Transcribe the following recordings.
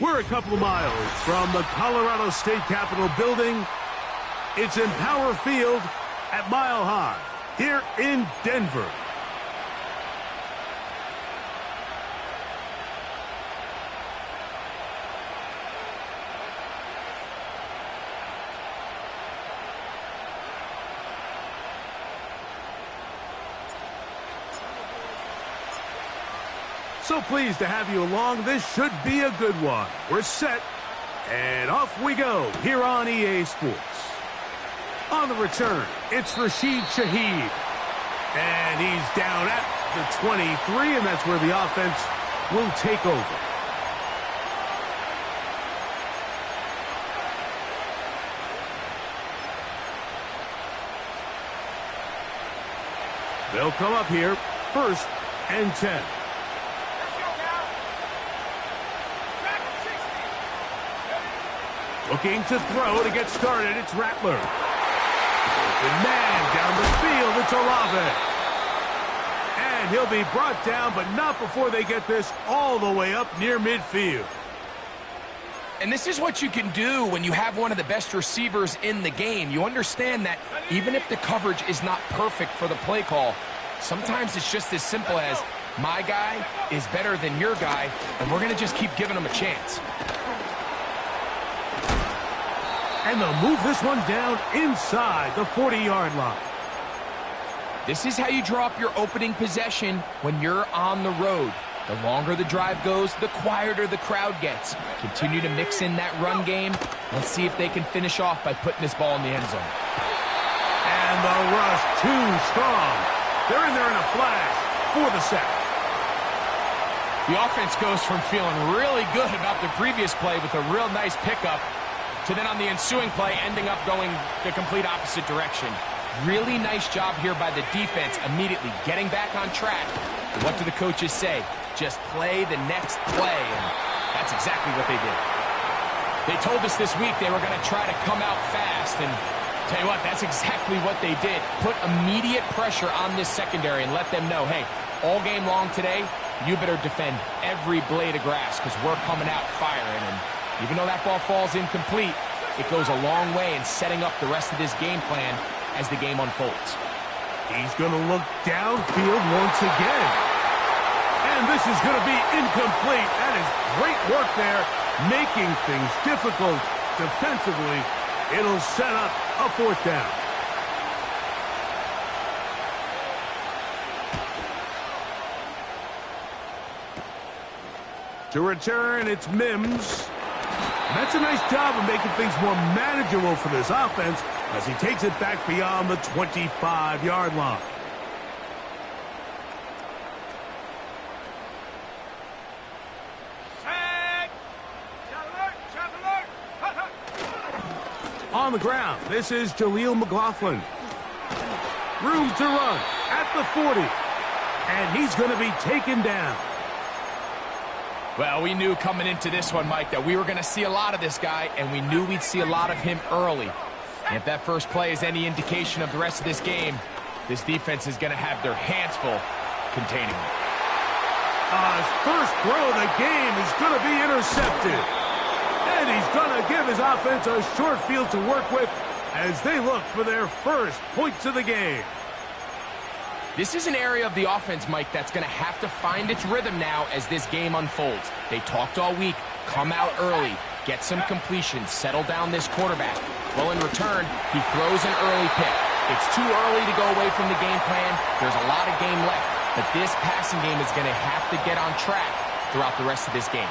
We're a couple of miles from the Colorado State Capitol building. It's in Power Field at Mile High here in Denver. So pleased to have you along. This should be a good one. We're set, and off we go here on EA Sports. On the return, it's Rashid Shaheed. And he's down at the 23, and that's where the offense will take over. They'll come up here, 1st and 10. Looking to throw to get started, it's Rattler. Open man down the field, it's Olave. And he'll be brought down, but not before they get this all the way up near midfield. And this is what you can do when you have one of the best receivers in the game. You understand that even if the coverage is not perfect for the play call, sometimes it's just as simple as, my guy is better than your guy, and we're going to just keep giving him a chance. And they'll move this one down inside the 40-yard line. This is how you draw up your opening possession when you're on the road. The longer the drive goes, the quieter the crowd gets. Continue to mix in that run game. Let's see if they can finish off by putting this ball in the end zone. And the rush too strong. They're in there in a flash for the sack. The offense goes from feeling really good about the previous play with a real nice pickup to then on the ensuing play ending up going the complete opposite direction. Really nice job here by the defense, immediately getting back on track. What do the coaches say? Just play the next play, and that's exactly what they did. They told us this week they were going to try to come out fast, and tell you what, that's exactly what they did. Put immediate pressure on this secondary and let them know, hey, all game long today, you better defend every blade of grass because we're coming out firing. And even though that ball falls incomplete, it goes a long way in setting up the rest of this game plan as the game unfolds. He's going to look downfield once again. And this is going to be incomplete. That is great work there, making things difficult defensively. It'll set up a 4th down. To return, it's Mims. That's a nice job of making things more manageable for this offense as he takes it back beyond the 25-yard line. On the ground, this is Jaleel McLaughlin. Room to run at the 40. And he's going to be taken down. Well, we knew coming into this one, Mike, that we were going to see a lot of this guy, and we knew we'd see a lot of him early. And if that first play is any indication of the rest of this game, this defense is going to have their hands full containing him. His first throw of the game is going to be intercepted. And he's going to give his offense a short field to work with as they look for their first points of the game. This is an area of the offense, Mike, that's going to have to find its rhythm now as this game unfolds. They talked all week, come out early, get some completions, settle down this quarterback. Well, in return, he throws an early pick. It's too early to go away from the game plan. There's a lot of game left, but this passing game is going to have to get on track throughout the rest of this game.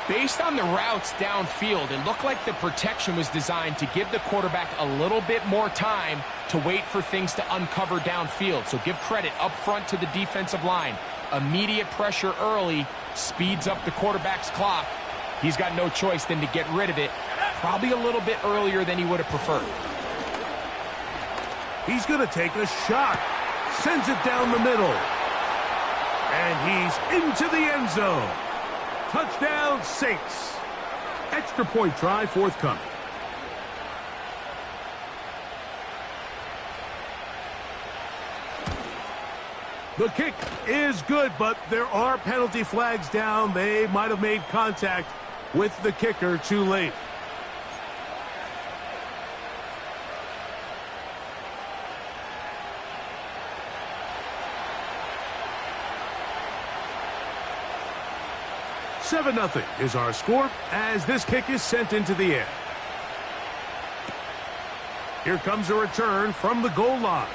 Based on the routes downfield, it looked like the protection was designed to give the quarterback a little bit more time to wait for things to uncover downfield. So give credit up front to the defensive line. Immediate pressure early speeds up the quarterback's clock. He's got no choice than to get rid of it, probably a little bit earlier than he would have preferred. He's going to take a shot. Sends it down the middle. And he's into the end zone. Touchdown, Saints. Extra point try forthcoming. The kick is good, but there are penalty flags down. They might have made contact with the kicker too late. "7-0 is our score as this kick is sent into the air. Here comes a return from the goal line.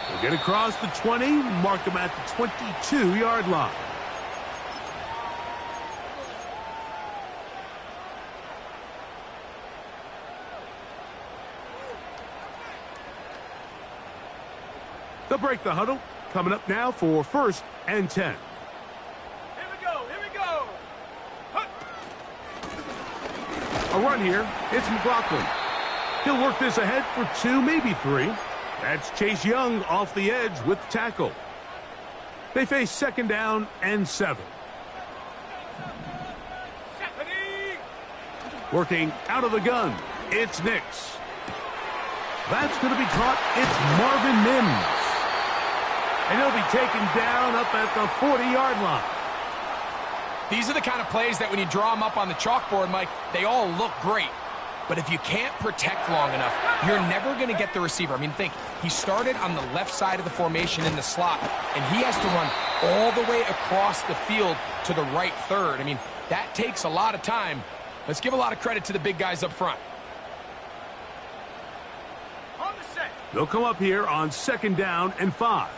We'll get across the 20, mark them at the 22-yard line. They'll break the huddle. Coming up now for 1st and 10. A run here. It's McLaughlin. He'll work this ahead for 2, maybe 3. That's Chase Young off the edge with the tackle. They face 2nd down and 7. Working out of the gun. It's Nix. That's going to be caught. It's Marvin Mims. And he'll be taken down up at the 40-yard line. These are the kind of plays that when you draw them up on the chalkboard, Mike, they all look great. But if you can't protect long enough, you're never going to get the receiver. I mean, think, he started on the left side of the formation in the slot, and he has to run all the way across the field to the right third. I mean, that takes a lot of time. Let's give a lot of credit to the big guys up front. They'll come up here on 2nd down and 5.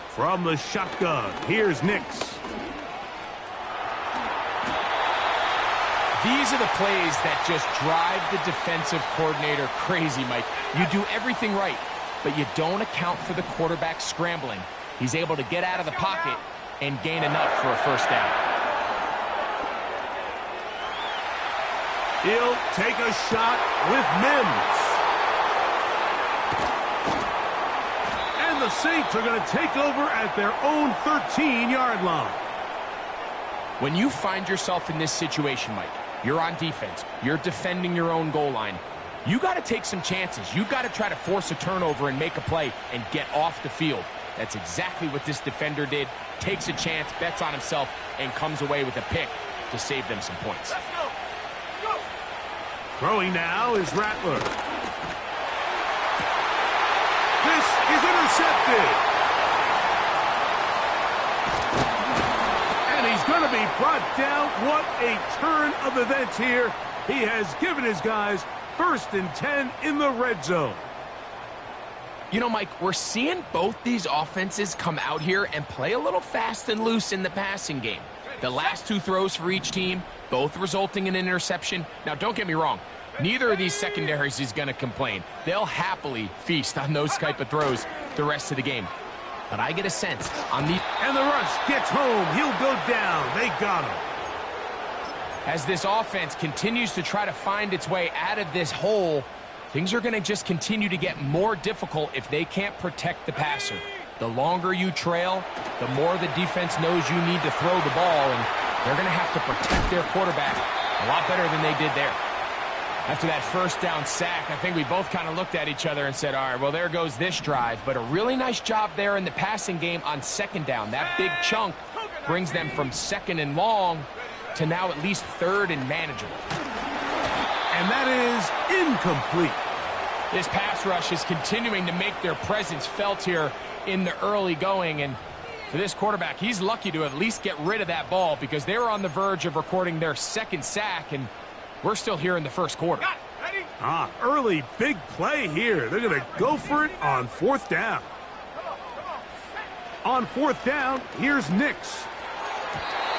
From the shotgun, here's Nix. These are the plays that just drive the defensive coordinator crazy, Mike. You do everything right, but you don't account for the quarterback scrambling. He's able to get out of the pocket and gain enough for a 1st down. He'll take a shot with Mims. And the Saints are going to take over at their own 13-yard line. When you find yourself in this situation, Mike, you're on defense, you're defending your own goal line, you got to take some chances. You got to try to force a turnover and make a play and get off the field. That's exactly what this defender did. Takes a chance, bets on himself, and comes away with a pick to save them some points. Let's go. Go. Throwing now is Rattler. This is intercepted. And he's going to be brought down. What a turn of events here. He has given his guys 1st and 10 in the red zone. You know, Mike, we're seeing both these offenses come out here and play a little fast and loose in the passing game. The last 2 throws for each team, both resulting in an interception. Now, don't get me wrong. Neither of these secondaries is going to complain. They'll happily feast on those type of throws the rest of the game. But I get a sense on the... And the rush gets home. He'll go down. They got him. As this offense continues to try to find its way out of this hole, things are going to just continue to get more difficult if they can't protect the passer. The longer you trail, the more the defense knows you need to throw the ball, and they're going to have to protect their quarterback a lot better than they did there. After that 1st down sack, I think we both kind of looked at each other and said, all right, well, there goes this drive. But a really nice job there in the passing game on 2nd down. That big chunk brings them from 2nd and long to now at least 3rd and manageable. And that is incomplete. This pass rush is continuing to make their presence felt here in the early going. And for this quarterback, he's lucky to at least get rid of that ball because they were on the verge of recording their 2nd sack, and we're still here in the 1st quarter. Early big play here. They're going to go for it on 4th down. On 4th down, here's Nix.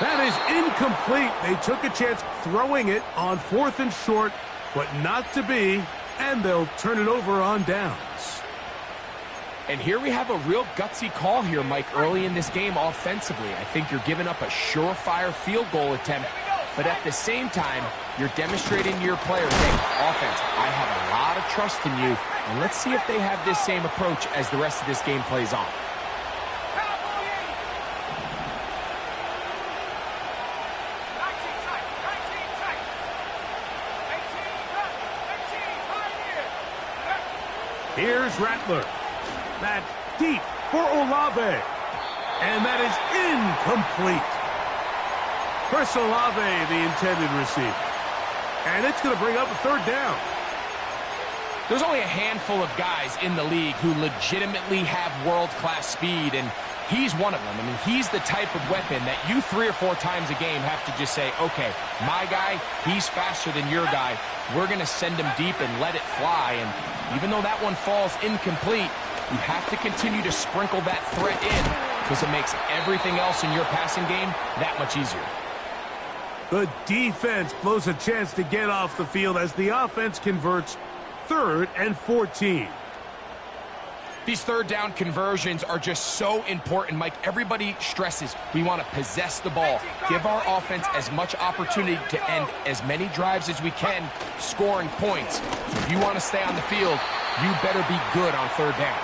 That is incomplete. They took a chance throwing it on 4th and short, but not to be, and they'll turn it over on downs. And here we have a real gutsy call here, Mike, early in this game offensively. I think you're giving up a surefire field goal attempt, but at the same time, you're demonstrating to your players, hey, offense, I have a lot of trust in you, and let's see if they have this same approach as the rest of this game plays on. Here's Rattler. That deep for Olave. And that is incomplete. Chris Olave, the intended receiver. And it's going to bring up a third down. There's only a handful of guys in the league who legitimately have world-class speed, and he's one of them. I mean, he's the type of weapon that you 3 or 4 times a game have to just say, okay, my guy, he's faster than your guy. We're going to send him deep and let it fly. And even though that one falls incomplete, you have to continue to sprinkle that threat in because it makes everything else in your passing game that much easier. The defense blows a chance to get off the field as the offense converts 3rd and 14. These third down conversions are just so important, Mike. Everybody stresses we want to possess the ball, give our offense as much opportunity to end as many drives as we can, scoring points. So if you want to stay on the field, you better be good on 3rd down.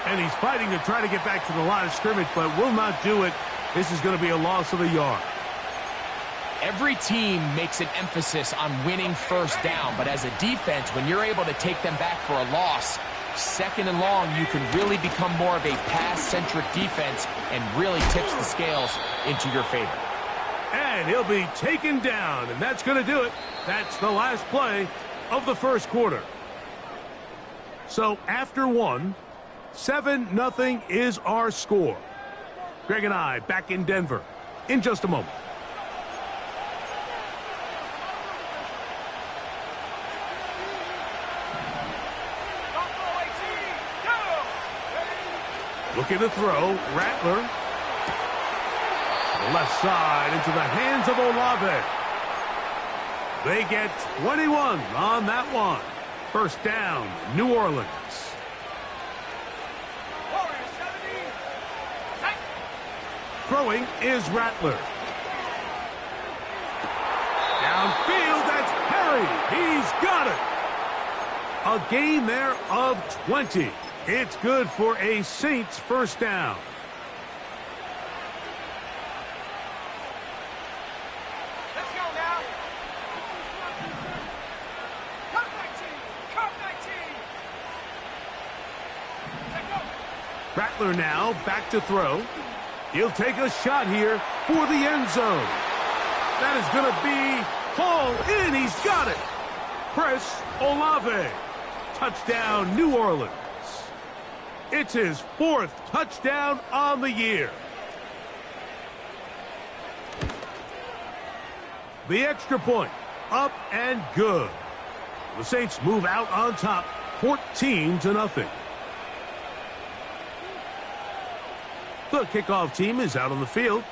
And he's fighting to try to get back to the line of scrimmage, but will not do it. This is going to be a loss of a yard. Every team makes an emphasis on winning 1st down, but as a defense, when you're able to take them back for a loss, 2nd and long, you can really become more of a pass-centric defense and really tips the scales into your favor. And he'll be taken down, and that's going to do it. That's the last play of the 1st quarter. So after 1, 7-0 is our score. Greg and I back in Denver in just a moment. Looking to throw, Rattler. The left side into the hands of Olave. They get 21 on that one. 1st down, New Orleans. Throwing is Rattler. Downfield, that's Perry. He's got it. A gain there of 20. It's good for a Saints 1st down. Let's go now. Cut 19. Cut 19. Let's go. Rattler now back to throw. He'll take a shot here for the end zone. That is going to be hauled in. He's got it. Chris Olave. Touchdown, New Orleans. It's his 4th touchdown on the year. The extra point, up and good. The Saints move out on top, 14-0. The kickoff team is out on the field,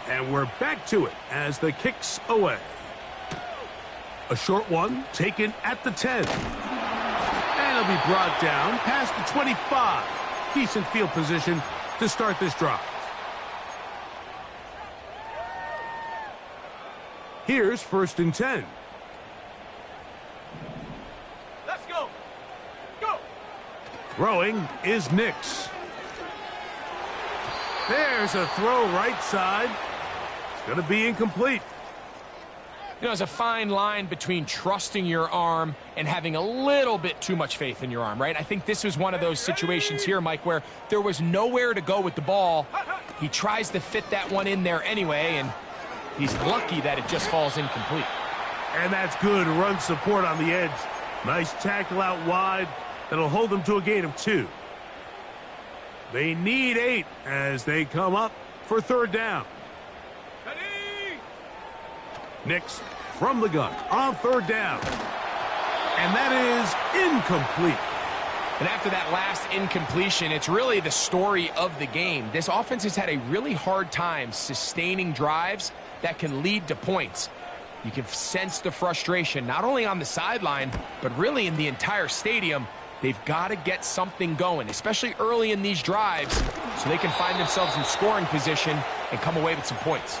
and we're back to it as the kick's away. A short one taken at the 10. And it'll be brought down past the 25. Decent field position to start this drive. Here's 1st and 10. Let's go. Go. Throwing is Nix. There's a throw right side. It's going to be incomplete. You know, there's a fine line between trusting your arm and having a little bit too much faith in your arm, right? I think this was one of those situations here, Mike, where there was nowhere to go with the ball. He tries to fit that one in there anyway, and he's lucky that it just falls incomplete. And that's good run support on the edge. Nice tackle out wide that'll hold them to a gain of 2. They need 8 as they come up for 3rd down. Nix from the gun on 3rd down. And that is incomplete. And after that last incompletion, it's really the story of the game. This offense has had a really hard time sustaining drives that can lead to points. You can sense the frustration, not only on the sideline, but really in the entire stadium. They've got to get something going, especially early in these drives, so they can find themselves in scoring position and come away with some points.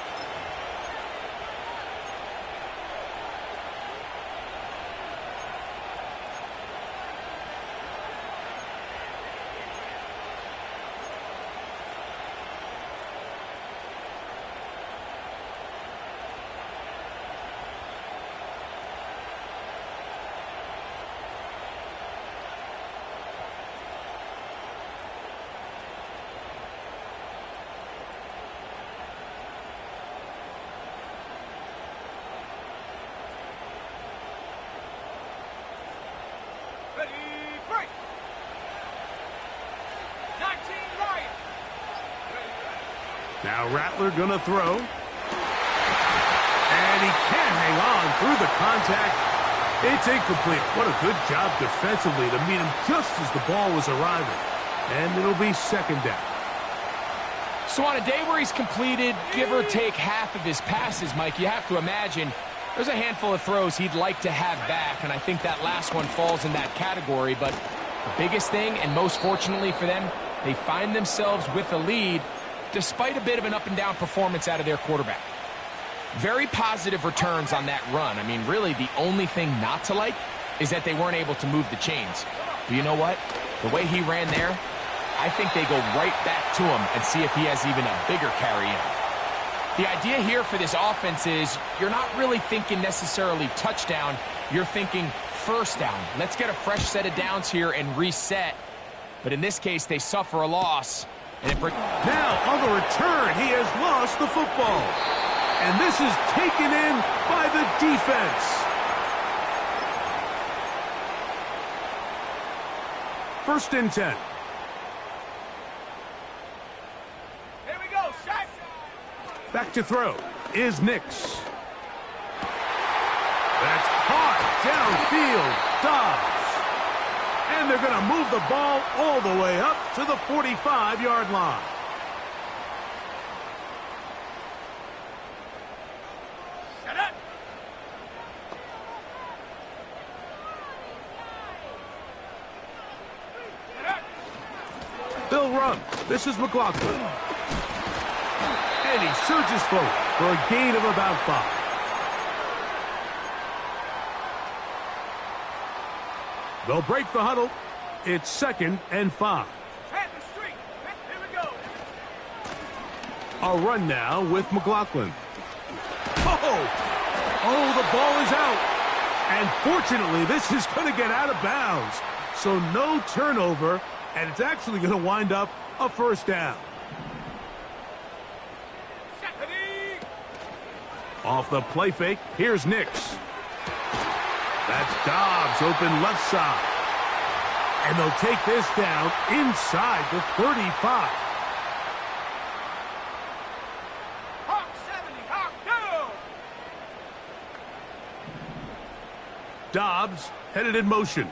Now Rattler gonna throw. And he can't hang on through the contact. It's incomplete. What a good job defensively to meet him just as the ball was arriving. And it'll be second down. So on a day where he's completed, give or take half of his passes, Mike, you have to imagine there's a handful of throws he'd like to have back, and I think that last one falls in that category. But the biggest thing, and most fortunately for them, they find themselves with a lead despite a bit of an up-and-down performance out of their quarterback. Very positive returns on that run. I mean, really, the only thing not to like is that they weren't able to move the chains. But you know what? The way he ran there, I think they go right back to him and see if he has even a bigger carry in. The idea here for this offense is you're not really thinking necessarily touchdown. You're thinking first down. Let's get a fresh set of downs here and reset. But in this case, they suffer a loss. And now, on the return, he has lost the football. And this is taken in by the defense. First and 10. Here we go, set. Back to throw is Nix. That's caught downfield. Dobbs. And they're going to move the ball all the way up to the 45-yard line. Set up. Set up. They'll run. This is McLaughlin. And he surges forward for a gain of about 5. They'll break the huddle. It's second and 5. Head the street. Here we go. A run now with McLaughlin. Oh, the ball is out. And fortunately, this is going to get out of bounds. So no turnover, and it's actually going to wind up a first down. Off the play fake, here's Nix. That's Dobbs, open left side. And they'll take this down inside the 35. Hawk 70, hawk down. Dobbs headed in motion.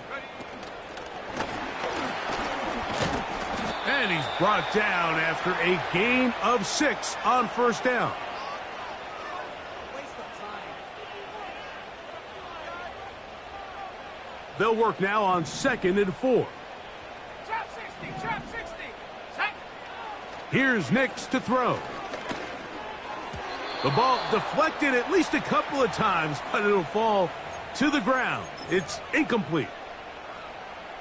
And he's brought down after a gain of 6 on first down. They'll work now on second and 4. Trap 60, trap 60. Set. Here's Nix to throw. The ball deflected at least a couple of times, but it'll fall to the ground. It's incomplete.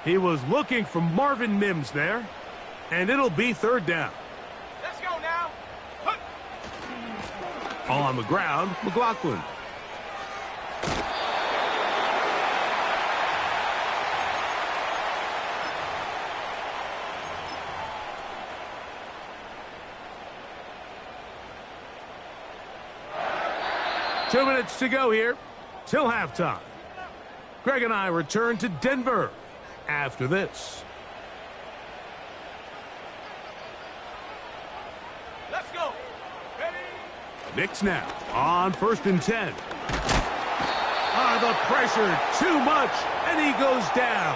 He was looking for Marvin Mims there, and it'll be third down. Let's go now. Hook. On the ground, McLaughlin. Two minutes to go here till halftime. Greg and I return to Denver after this. Let's go. Ready? Nix now on first and 10. The pressure, too much, and he goes down.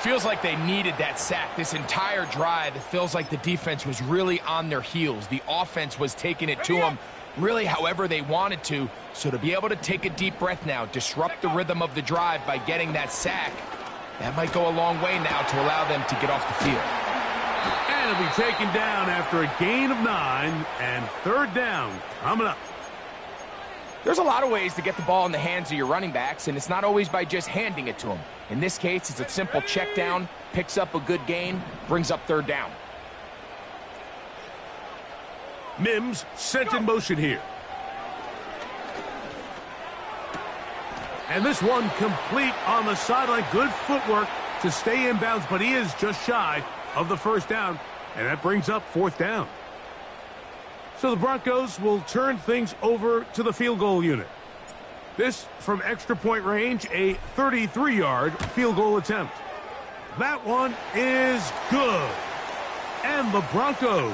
Feels like they needed that sack this entire drive. It feels like the defense was really on their heels. The offense was taking it to them really however they wanted to. So to be able to take a deep breath now, disrupt the rhythm of the drive by getting that sack, that might go a long way now to allow them to get off the field. And it'll be taken down after a gain of 9, and third down coming up. There's a lot of ways to get the ball in the hands of your running backs, and it's not always by just handing it to them. In this case, it's a simple check down, picks up a good gain, brings up third down. Mims sent in motion here. And this one complete on the sideline. Good footwork to stay in bounds, but he is just shy of the first down, and that brings up fourth down. So the Broncos will turn things over to the field goal unit. This from extra point range, a 33-yard field goal attempt. That one is good. And the Broncos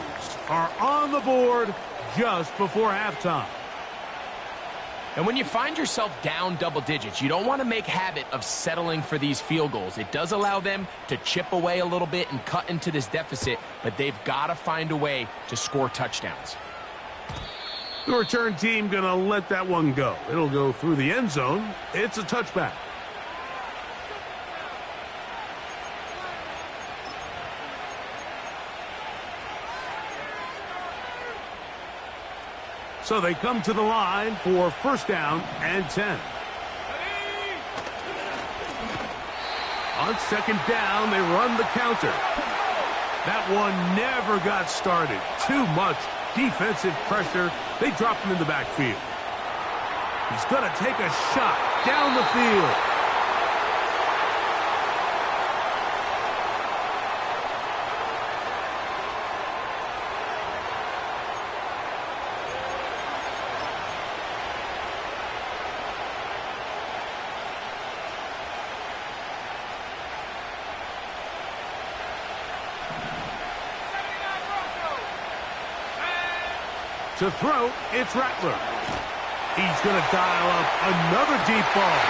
are on the board just before halftime. And when you find yourself down double digits, you don't want to make habit of settling for these field goals. It does allow them to chip away a little bit and cut into this deficit, but they've got to find a way to score touchdowns. The return team going to let that one go. It'll go through the end zone. It's a touchback. So they come to the line for first down and 10. On second down, they run the counter. That one never got started. Too much defensive pressure. They drop him in the backfield. He's going to take a shot down the field. To throw, it's Rattler. He's going to dial up another deep ball.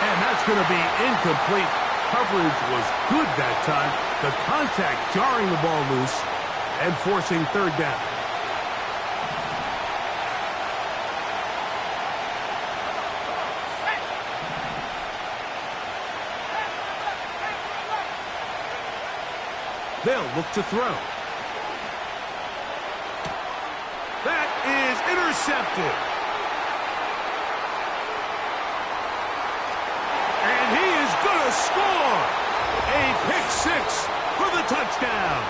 And that's going to be incomplete. Coverage was good that time. The contact jarring the ball loose and forcing third down. They'll look to throw. That is intercepted. And he is going to score. A pick six for the touchdown.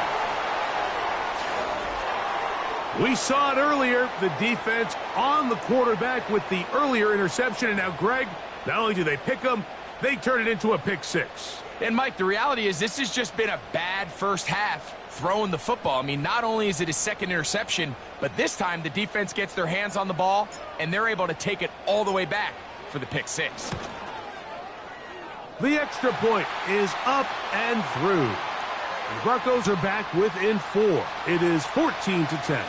We saw it earlier, the defense on the quarterback with the earlier interception. And now, Greg, not only do they pick him, they turn it into a pick six. And, Mike, the reality is this has just been a bad first half throwing the football. I mean, not only is it his second interception, but this time the defense gets their hands on the ball, and they're able to take it all the way back for the pick six. The extra point is up and through. The Broncos are back within 4. It is 14-10.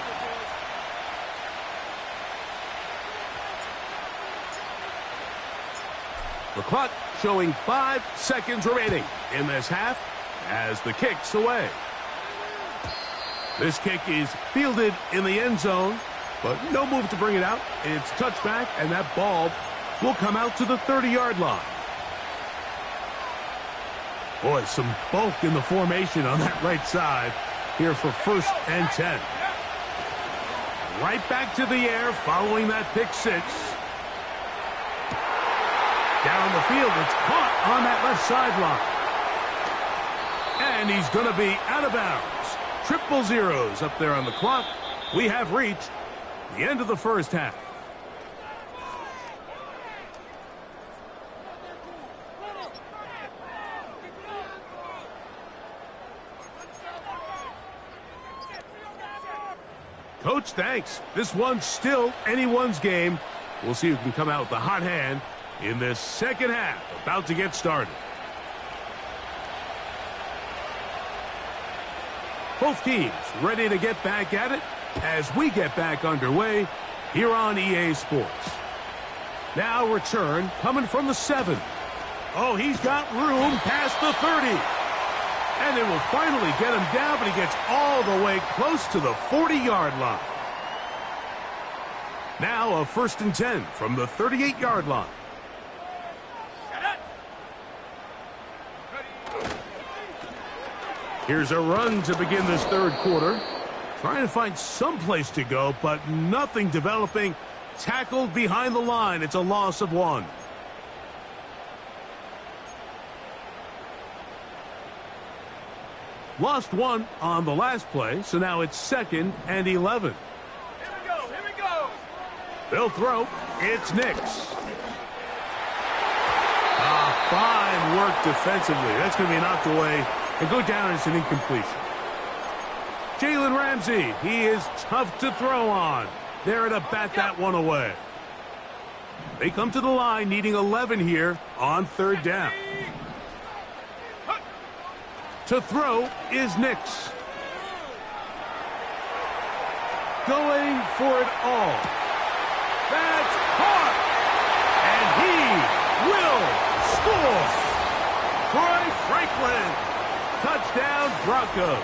The clock showing 5 seconds remaining in this half as the kick's away. This kick is fielded in the end zone, but no move to bring it out. It's touchback, and that ball will come out to the 30-yard line. Boy, some bulk in the formation on that right side here for first and 10. Right back to the air following that pick six. Down the field, it's caught on that left sideline. And he's going to be out of bounds. Triple zeros up there on the clock. We have reached the end of the first half. Coach, thanks. This one's still anyone's game. We'll see who can come out with the hot hand in this second half. About to get started. Both teams ready to get back at it as we get back underway here on EA Sports. Now return coming from the 7. Oh, he's got room past the 30. And they will finally get him down, but he gets all the way close to the 40-yard line. Now a first and 10 from the 38-yard line. Here's a run to begin this third quarter. Trying to find some place to go, but nothing developing. Tackled behind the line. It's a loss of 1. Lost 1 on the last play, so now it's 2nd and 11. Here we go. They'll throw. It's Nix. Fine work defensively. That's going to be knocked away and go down as an incompletion. Jalen Ramsey, he is tough to throw on. There to bat that one away. They come to the line needing 11 here on third down. To throw is Nix. going for it all. That's caught. And he will score. Troy Franklin. Touchdown, Broncos.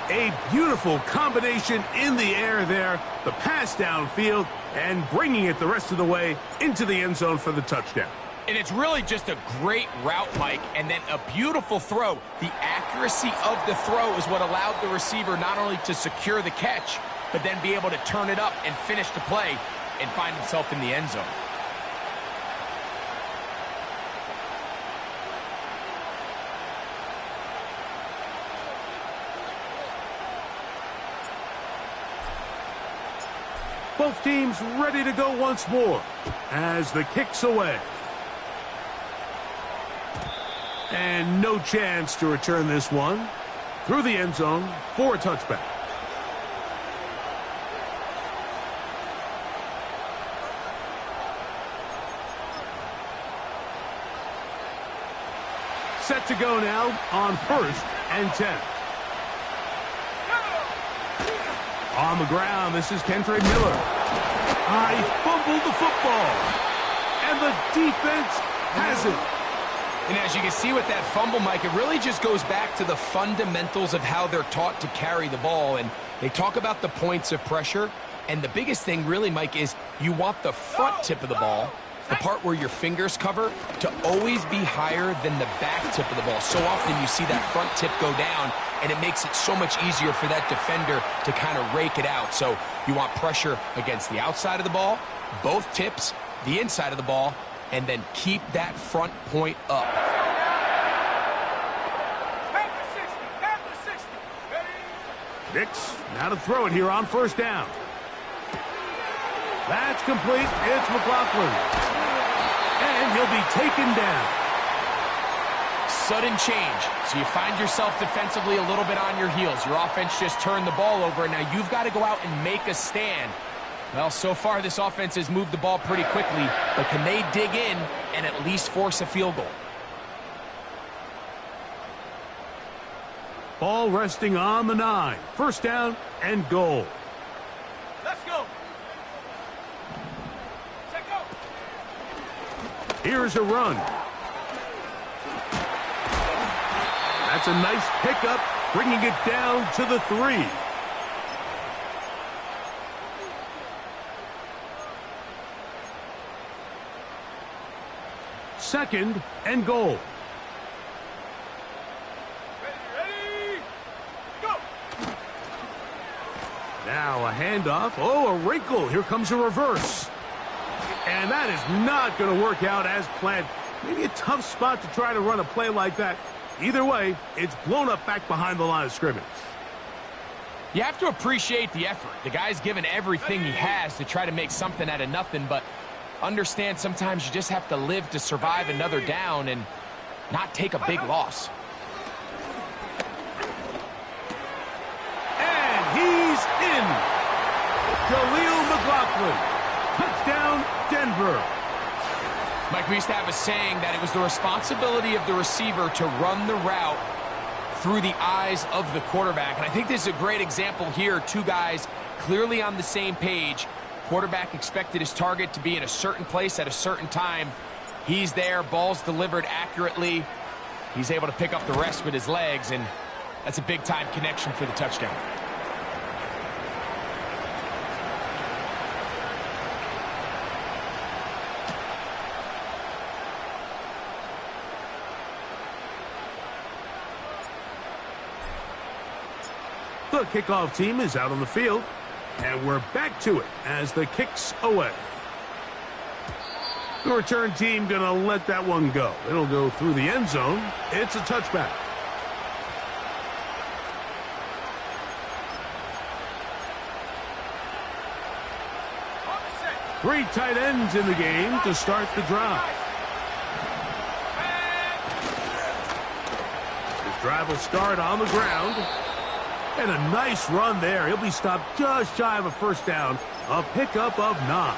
A beautiful combination in the air there. The pass downfield and bringing it the rest of the way into the end zone for the touchdown. And it's really just a great route, Mike, and then a beautiful throw. The accuracy of the throw is what allowed the receiver not only to secure the catch, but then be able to turn it up and finish the play and find himself in the end zone. Both teams ready to go once more as the kick's away. And no chance to return this one through the end zone for a touchback. Set to go now on 1st and 10. On the ground, this is Kentre Miller. He fumbled the football. And the defense has it. And as you can see with that fumble, Mike, it really just goes back to the fundamentals of how they're taught to carry the ball. And they talk about the points of pressure. And the biggest thing really, Mike, is you want the front tip of the ball, the part where your fingers cover, to always be higher than the back tip of the ball. So often you see that front tip go down, and it makes it so much easier for that defender to kind of rake it out. So you want pressure against the outside of the ball, both tips, the inside of the ball, and then keep that front point up. Nix, now to throw it here on 1st down. That's complete. It's McLaughlin. And he'll be taken down. Sudden change. So you find yourself defensively a little bit on your heels. Your offense just turned the ball over, and now you've got to go out and make a stand. Well, so far this offense has moved the ball pretty quickly, but can they dig in and at least force a field goal? Ball resting on the 9. 1st down and goal. Let's go. Check go. Here's a run. That's a nice pickup, bringing it down to the 3. Second and goal. Ready, go. Now a handoff. Oh, a wrinkle. Here comes a reverse. And that is not going to work out as planned. Maybe a tough spot to try to run a play like that. Either way, it's blown up back behind the line of scrimmage. You have to appreciate the effort. The guy's given everything he has to try to make something out of nothing, but understand sometimes you just have to live to survive another down and not take a big loss. And he's in. Jaleel McLaughlin. Touchdown, Denver. Mike, we used to have a saying that it was the responsibility of the receiver to run the route through the eyes of the quarterback. And I think this is a great example here. Two guys clearly on the same page. Quarterback expected his target to be in a certain place at a certain time. He's there, ball's delivered accurately. He's able to pick up the rest with his legs, and that's a big-time connection for the touchdown. The kickoff team is out on the field, and we're back to it as the kick's away. The return team going to let that one go. It'll go through the end zone. It's a touchback. Three tight ends in the game to start the drive. This drive will start on the ground. And a nice run there. He'll be stopped just shy of a first down. A pickup of 9.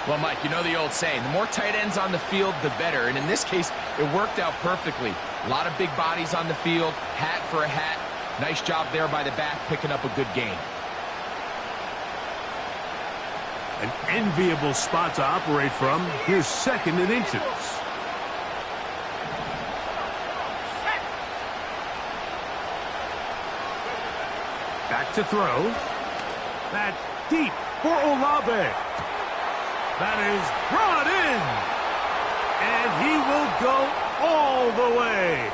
Well, Mike, you know the old saying, the more tight ends on the field, the better. And in this case, it worked out perfectly. A lot of big bodies on the field, hat for a hat. Nice job there by the back, picking up a good gain. An enviable spot to operate from. Here's second and inches. Back to throw. That's deep for Olave. That is brought in. And he will go all the way.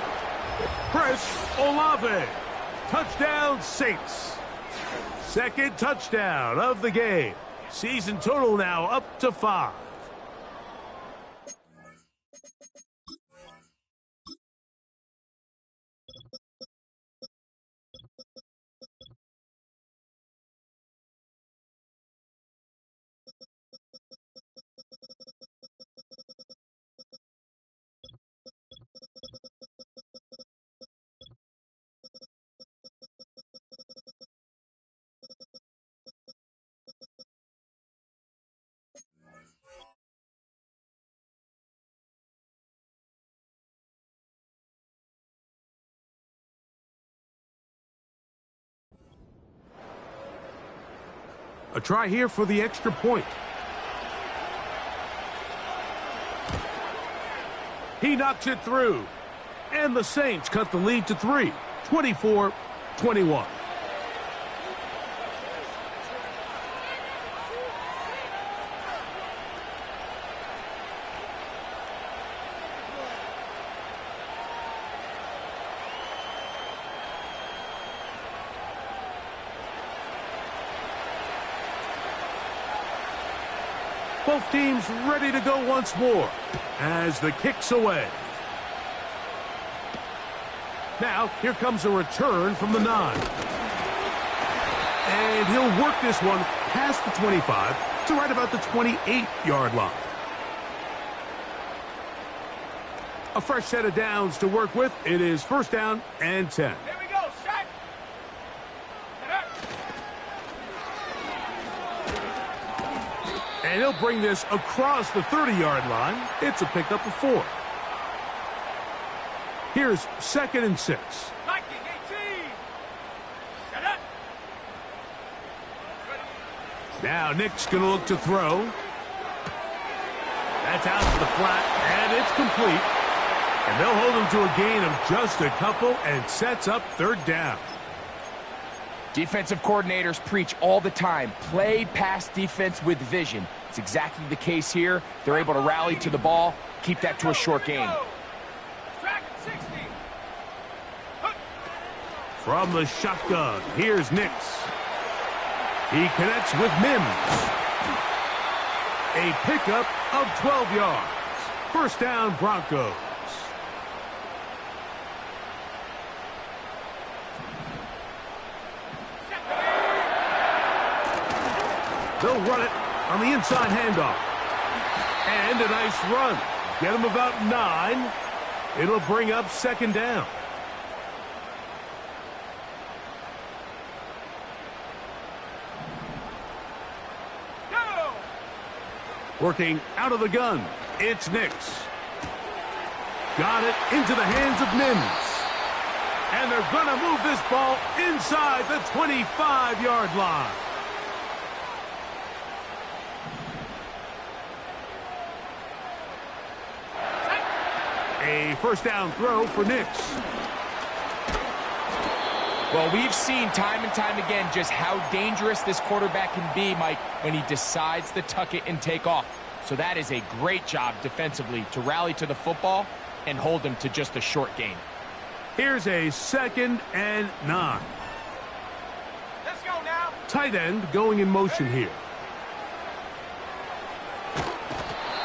Chris Olave. Touchdown, Saints. Second touchdown of the game. Season total now up to 5. A try here for the extra point. He knocks it through. And the Saints cut the lead to 3, 24-21. Both teams ready to go once more as the kick's away. Now, here comes a return from the 9. And he'll work this one past the 25 to right about the 28-yard line. A fresh set of downs to work with. It is first down and 10. Here we go, set. And he'll bring this across the 30-yard line. It's a pickup of 4. Here's second and 6. Viking 18. Set up. Now Nick's going to look to throw. That's out to the flat, and it's complete. And they'll hold him to a gain of just a couple and sets up third down. Defensive coordinators preach all the time, play pass defense with vision. It's exactly the case here. They're able to rally to the ball, keep that to a short gain. From the shotgun, here's Nix. He connects with Mims. A pickup of 12 yards. First down, Broncos. They'll run it on the inside handoff. And a nice run. Get him about 9. It'll bring up second down. Go! Working out of the gun. It's Nix. Got it into the hands of Mims. And they're going to move this ball inside the 25-yard line. A first down throw for Nix. Well, we've seen time and time again just how dangerous this quarterback can be, Mike, when he decides to tuck it and take off. So that is a great job defensively to rally to the football and hold him to just a short gain. Here's a second and 9. Let's go now. Tight end going in motion here.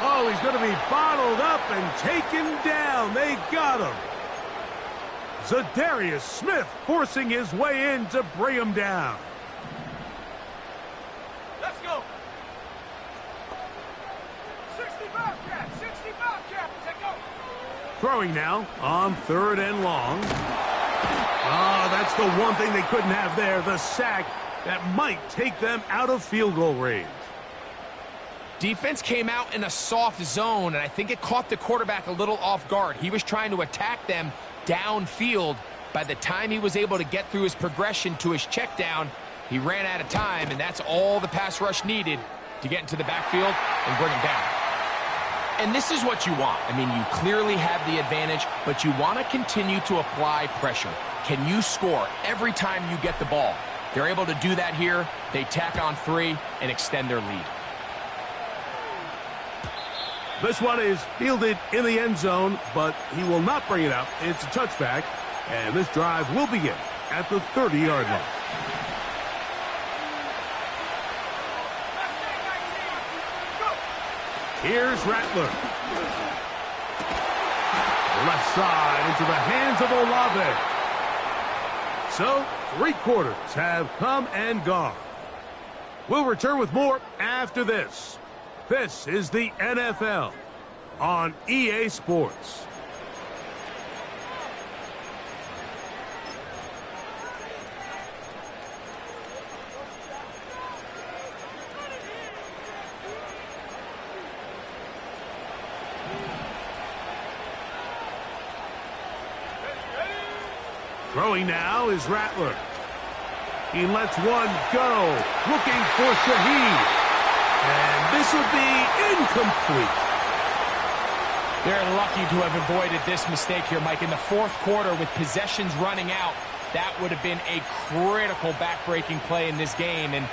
Oh, he's going to be bottled up and taken down. They got him. Zadarius Smith forcing his way in to bring him down. Let's go. 60 Bobcat, 60 Bobcat. Take go. Throwing now on third and long. Oh, that's the one thing they couldn't have there, the sack that might take them out of field goal range. Defense came out in a soft zone, and I think it caught the quarterback a little off guard. He was trying to attack them downfield. By the time he was able to get through his progression to his check down, he ran out of time, and that's all the pass rush needed to get into the backfield and bring him down. And this is what you want. I mean, you clearly have the advantage, but you want to continue to apply pressure. Can you score every time you get the ball? They're able to do that here. They tack on 3 and extend their lead. This one is fielded in the end zone, but he will not bring it up. It's a touchback, and this drive will begin at the 30-yard line. Here's Rattler. Left side into the hands of Olave. So, 3 quarters have come and gone. We'll return with more after this. This is the NFL on EA Sports. Throwing now is Rattler. He lets one go, looking for Shaheed. And this will be incomplete. They're lucky to have avoided this mistake here, Mike. In the 4th quarter, with possessions running out, that would have been a critical back-breaking play in this game. And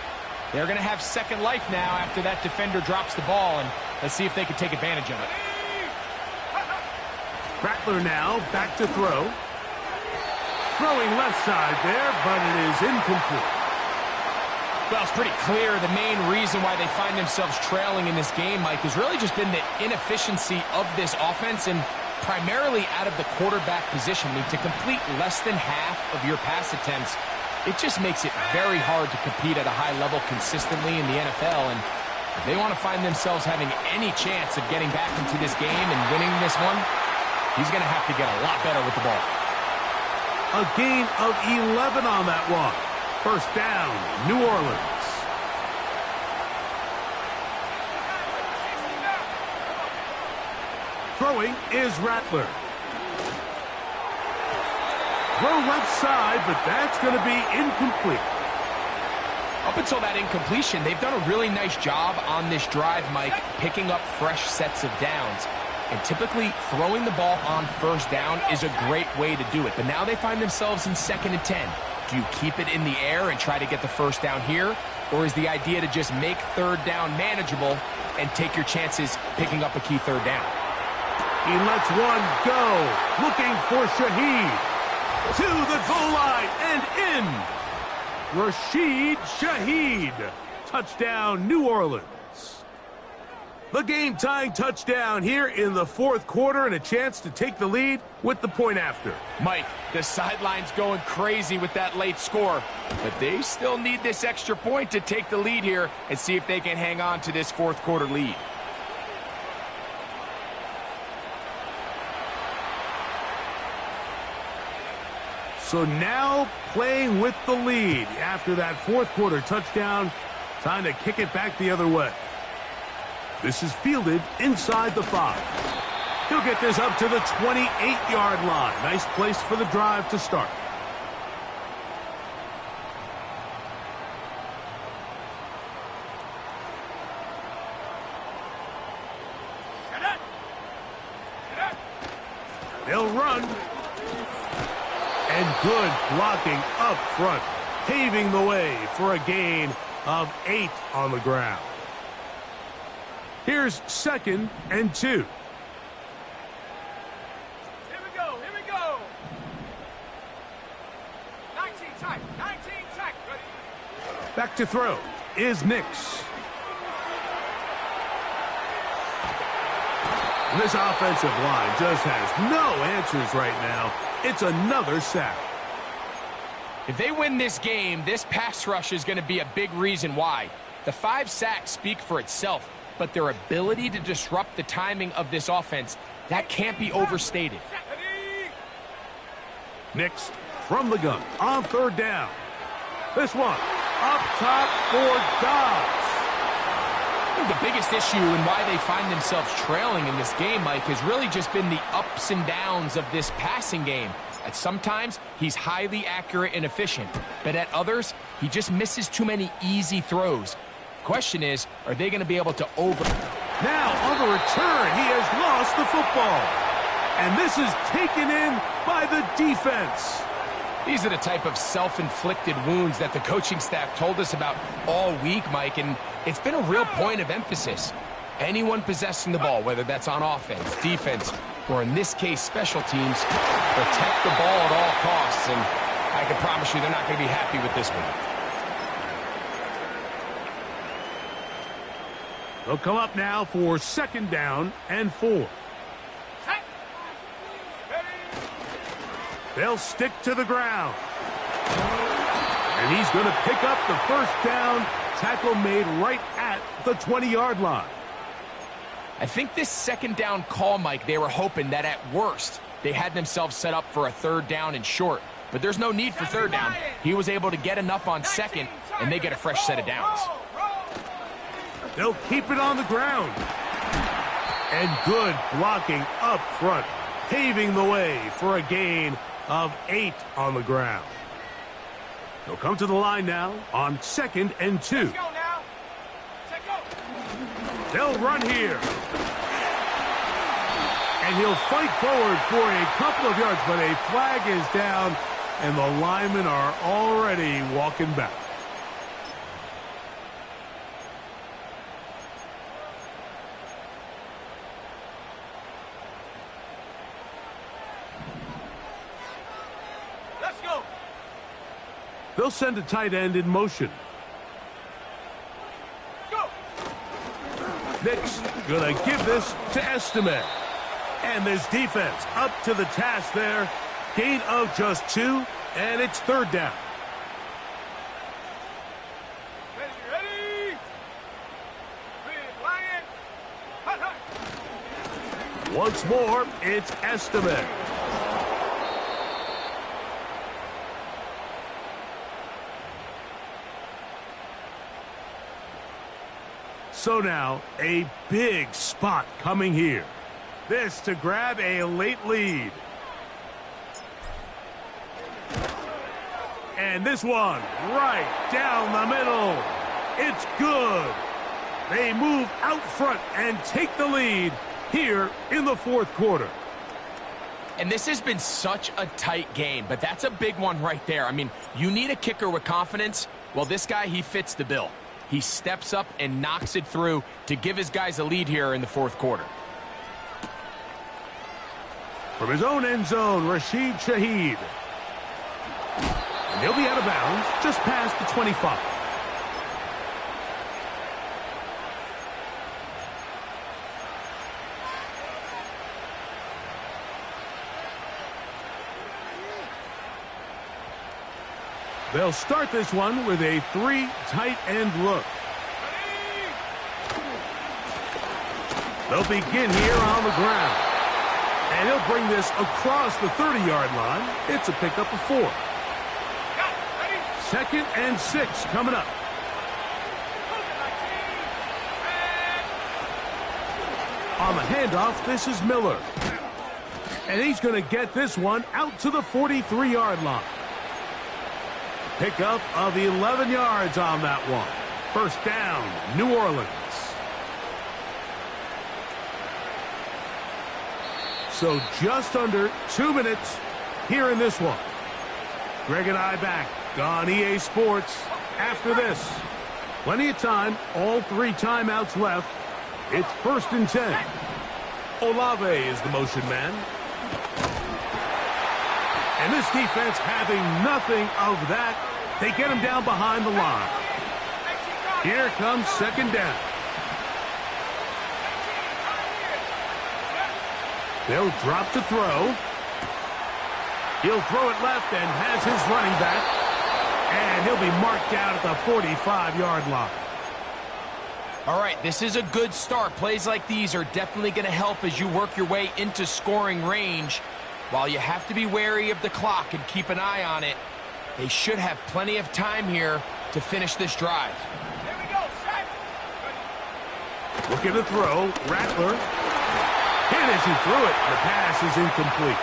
they're going to have second life now after that defender drops the ball. And let's see if they can take advantage of it. Rattler now back to throw. Throwing left side there, but it is incomplete. Well, it's pretty clear the main reason why they find themselves trailing in this game, Mike, has really just been the inefficiency of this offense and primarily out of the quarterback position. I mean, to complete less than half of your pass attempts, it just makes it very hard to compete at a high level consistently in the NFL. And if they want to find themselves having any chance of getting back into this game and winning this one, he's going to have to get a lot better with the ball. A gain of 11 on that one. First down, New Orleans. Throwing is Rattler. Throw left side, but that's going to be incomplete. Up until that incompletion, they've done a really nice job on this drive, Mike, picking up fresh sets of downs. And typically, throwing the ball on first down is a great way to do it. But now they find themselves in 2nd and 10. Do you keep it in the air and try to get the first down here? Or is the idea to just make 3rd down manageable and take your chances picking up a key 3rd down? He lets one go. Looking for Shaheed. To the goal line and in. Rashid Shaheed. Touchdown, New Orleans. The game-tying touchdown here in the 4th quarter and a chance to take the lead with the point after. Mike, the sideline's going crazy with that late score, but they still need this extra point to take the lead here and see if they can hang on to this 4th quarter lead. So now playing with the lead after that 4th quarter touchdown, time to kick it back the other way. This is fielded inside the 5. He'll get this up to the 28-yard line. Nice place for the drive to start. They'll run. And good blocking up front, paving the way for a gain of 8 on the ground. Here's 2nd and 2. Here we go, here we go. 19 tight, ready. Back to throw is Nix. This offensive line just has no answers right now. It's another sack. If they win this game, this pass rush is going to be a big reason why. The 5 sacks speak for itself, but their ability to disrupt the timing of this offense, that can't be overstated. Nix from the gun on 3rd down. This one up top for Dobbs. I think the biggest issue and why they find themselves trailing in this game, Mike, has really just been the ups and downs of this passing game. At sometimes, he's highly accurate and efficient, but at others, he just misses too many easy throws. Question is, are they going to be able to over... Now, on the return, he has lost the football. And this is taken in by the defense. These are the type of self-inflicted wounds that the coaching staff told us about all week, Mike, and it's been a real point of emphasis. Anyone possessing the ball, whether that's on offense, defense, or in this case, special teams, protect the ball at all costs, and I can promise you they're not going to be happy with this one. They'll come up now for 2nd down and 4. They'll stick to the ground. And he's going to pick up the 1st down. Tackle made right at the 20-yard line. I think this 2nd down call, Mike, they were hoping that at worst they had themselves set up for a 3rd down and short. But there's no need for 3rd down. He was able to get enough on 2nd, and they get a fresh set of downs. They'll keep it on the ground. And good blocking up front, paving the way for a gain of 8 on the ground. They'll come to the line now on 2nd and 2. Let's go now. Let's go. They'll run here. And he'll fight forward for a couple of yards, but a flag is down, and the linemen are already walking back. They'll send a tight end in motion. Go. Nick's going to give this to Estime. And this defense up to the task there. Gain of just 2, and it's 3rd down. Ready. Big Lion. Hut, hut. Once more, it's Estime. So now, a big spot coming here. This to grab a late lead. And this one, right down the middle. It's good. They move out front and take the lead here in the 4th quarter. And this has been such a tight game, but that's a big one right there. I mean, you need a kicker with confidence. Well, this guy, he fits the bill. He steps up and knocks it through to give his guys a lead here in the 4th quarter. From his own end zone, Rashid Shaheed. And he'll be out of bounds just past the 25. They'll start this one with a 3 tight end look. They'll begin here on the ground. And he'll bring this across the 30-yard line. It's a pickup of 4. 2nd and 6 coming up. On the handoff, this is Miller. And he's going to get this one out to the 43-yard line. Pickup of 11 yards on that one. 1st down, New Orleans. So just under 2 minutes here in this one. Greg and I back on EA Sports after this. Plenty of time, all 3 timeouts left. It's 1st and 10. Olave is the motion man. And this defense having nothing of that. They get him down behind the line. Here comes 2nd down. They'll drop to throw. He'll throw it left and has his running back. And he'll be marked out at the 45-yard line. All right, this is a good start. Plays like these are definitely going to help as you work your way into scoring range. While you have to be wary of the clock and keep an eye on it, they should have plenty of time here to finish this drive. Here we go, set. Looking to throw. Rattler. Hit as he threw it. The pass is incomplete.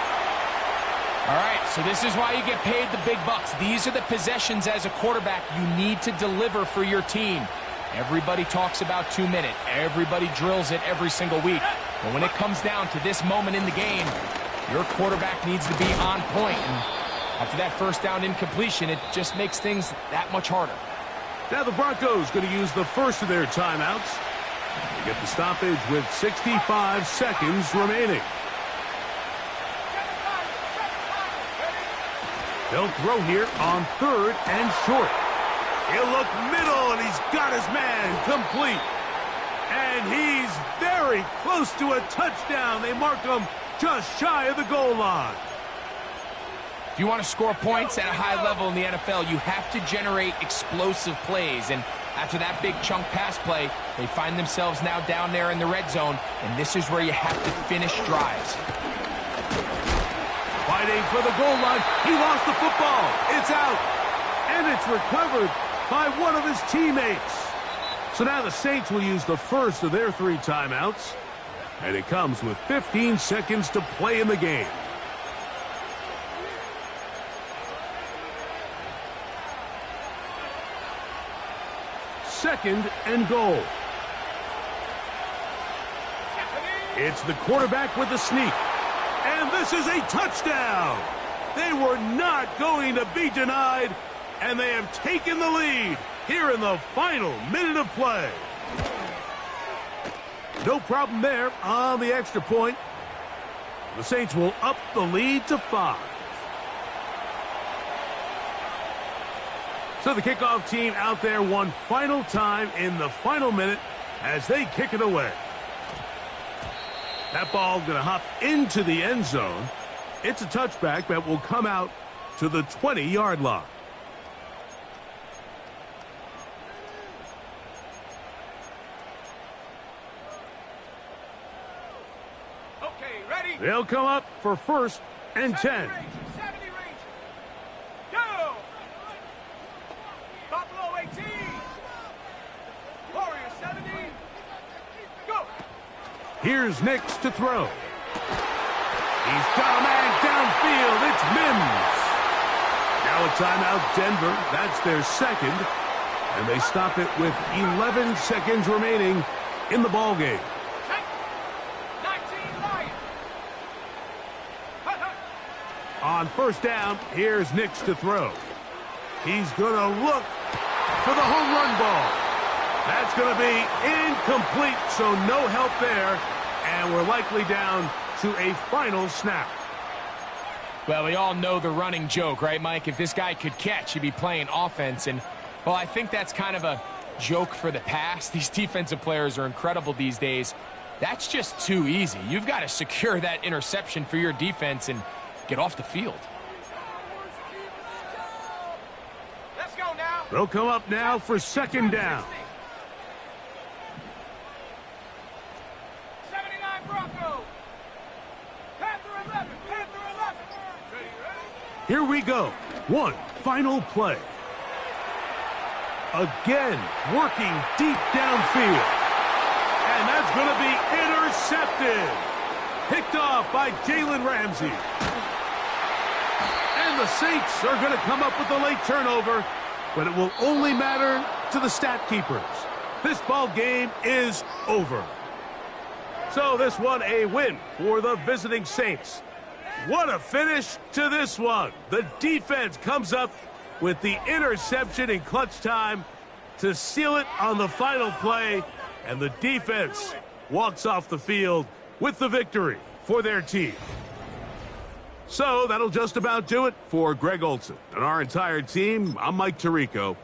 All right, so this is why you get paid the big bucks. These are the possessions as a quarterback you need to deliver for your team. Everybody talks about 2 minutes. Everybody drills it every single week. But when it comes down to this moment in the game, your quarterback needs to be on point. And after that first down incompletion, it just makes things that much harder. Now the Broncos going to use the first of their timeouts. They get the stoppage with 65 seconds remaining. They'll throw here on 3rd and short. He'll look middle, and he's got his man complete. And he's very close to a touchdown. They mark him just shy of the goal line. If you want to score points at a high level in the NFL, you have to generate explosive plays. And after that big chunk pass play, they find themselves now down there in the red zone, and this is where you have to finish drives. Fighting for the goal line. He lost the football. It's out. And it's recovered by one of his teammates. So now the Saints will use the first of their 3 timeouts. And it comes with 15 seconds to play in the game. Second and goal. It's the quarterback with the sneak. And this is a touchdown. They were not going to be denied, and they have taken the lead here in the final minute of play. No problem there on the extra point. The Saints will up the lead to 5. So the kickoff team out there one final time in the final minute as they kick it away. That ball going to hop into the end zone. It's a touchback that will come out to the 20-yard line. Okay, ready? They'll come up for 1st and 10. 70 range. Go! Buffalo 18. Warrior 70. Go! Here's Nix to throw. He's got a man downfield. It's Mims. Now a timeout, Denver. That's their second. And they stop it with 11 seconds remaining in the ballgame. 19 Lions. On 1st down, here's Nix to throw. He's going to look for the home run ball. That's going to be incomplete, so no help there. And we're likely down to a final snap. Well, we all know the running joke, right, Mike? If this guy could catch, he'd be playing offense. And, well, I think that's kind of a joke for the past. These defensive players are incredible these days. That's just too easy. You've got to secure that interception for your defense and get off the field. Let's go now. They'll come up now for 2nd down. 79 Broncos. Panther 11. Panther 11. Ready? Here we go. One final play. Again, working deep downfield. And that's going to be intercepted. Picked off by Jalen Ramsey. And the Saints are going to come up with a late turnover, but it will only matter to the stat keepers. This ball game is over. So this one a win for the visiting Saints. What a finish to this one. The defense comes up with the interception in clutch time to seal it on the final play, and the defense walks off the field with the victory for their team. So that'll just about do it for Greg Olson and our entire team. I'm Mike Tirico.